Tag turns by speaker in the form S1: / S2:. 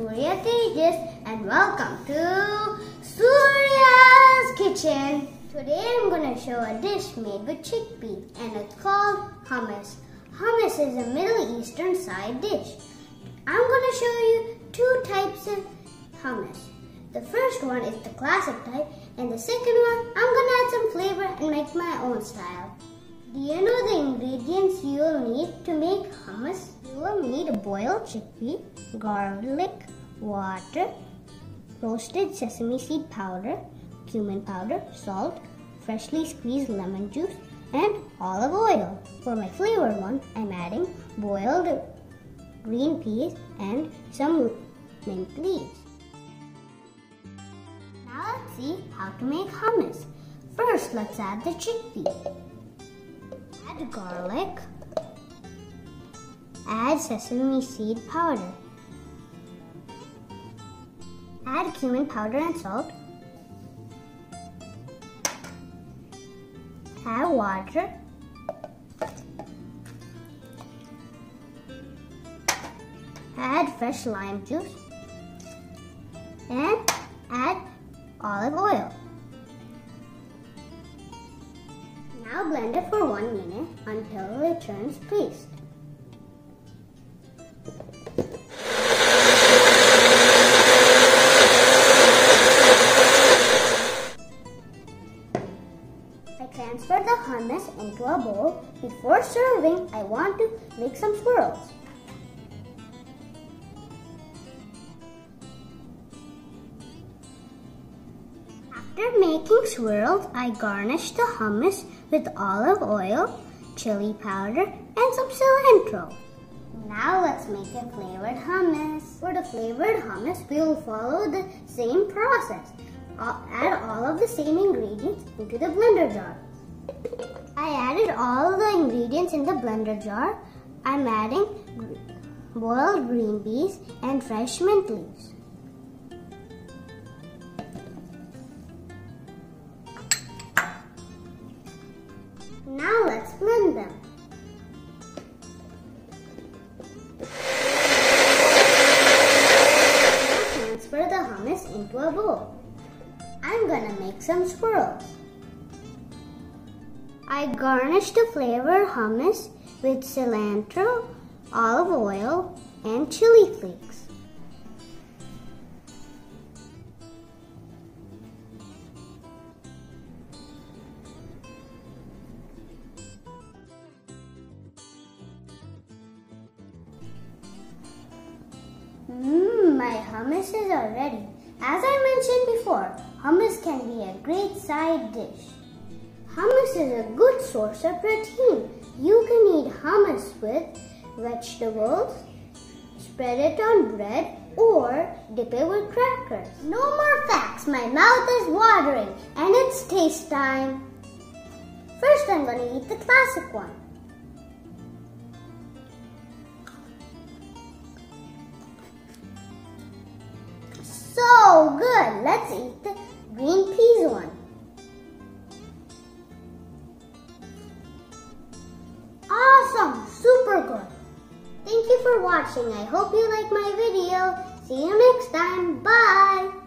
S1: Surya Tejas and welcome to Surya's Kitchen. Today I'm going to show a dish made with chickpeas and it's called hummus. Hummus is a Middle Eastern side dish. I'm going to show you two types of hummus. The first one is the classic type and the second one I'm going to add some flavor and make my own style. Do you know the ingredients you will need to make hummus? You will need a boiled chickpea, garlic, water, roasted sesame seed powder, cumin powder, salt, freshly squeezed lemon juice, and olive oil. For my flavored one, I'm adding boiled green peas and some mint leaves. Now let's see how to make hummus. First, let's add the chickpea. Add garlic, add sesame seed powder, add cumin powder and salt, add water, add fresh lime juice, and add olive oil. Now blend it for 1 minute until it turns paste. I transfer the hummus into a bowl. Before serving, I want to make some swirls. After making swirls, I garnish the hummus with olive oil, chili powder, and some cilantro. Now let's make a flavored hummus. For the flavored hummus, we will follow the same process. I'll add all of the same ingredients into the blender jar. I added all the ingredients in the blender jar. I'm adding boiled green peas and fresh mint leaves. Now let's blend them. Now transfer the hummus into a bowl. I'm gonna make some swirls. I garnish the flavored hummus with cilantro, olive oil, and chili flakes. My hummus is all ready. As I mentioned before, hummus can be a great side dish. Hummus is a good source of protein. You can eat hummus with vegetables, spread it on bread, or dip it with crackers. No more facts, my mouth is watering and it's taste time. First I'm going to eat the classic one. So good! Let's eat the green peas one. Awesome! Super good! Thank you for watching. I hope you like my video. See you next time. Bye!